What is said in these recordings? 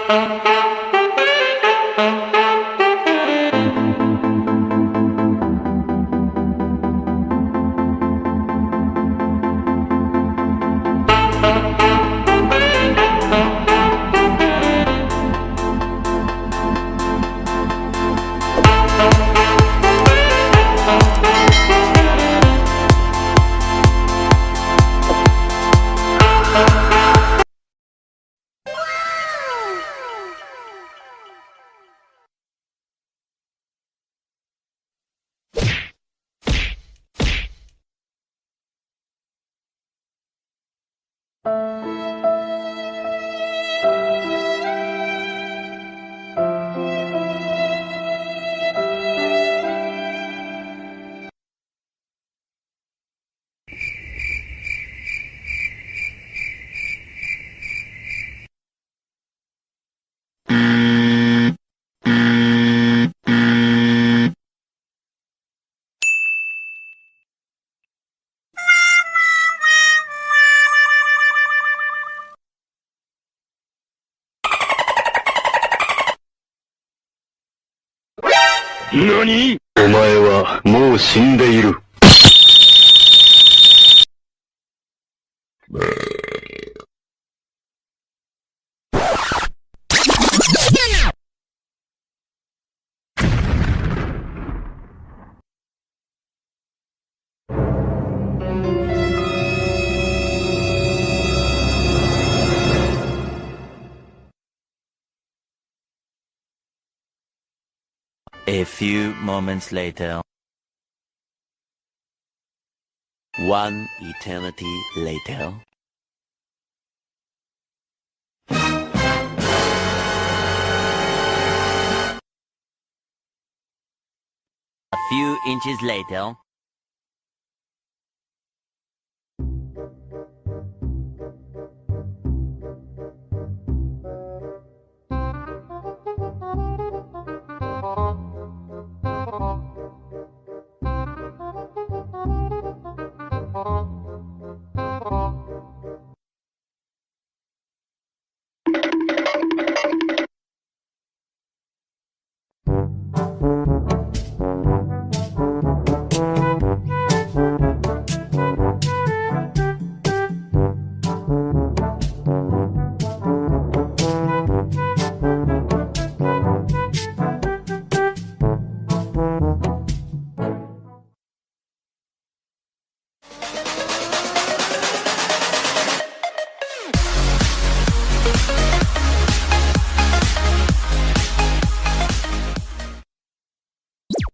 何？お前はもう死んでいる。A few moments later. One eternity later. A few inches later.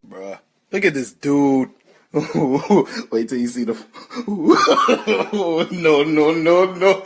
Bruh, look at this dude. Wait till you see the. No, no, no, no.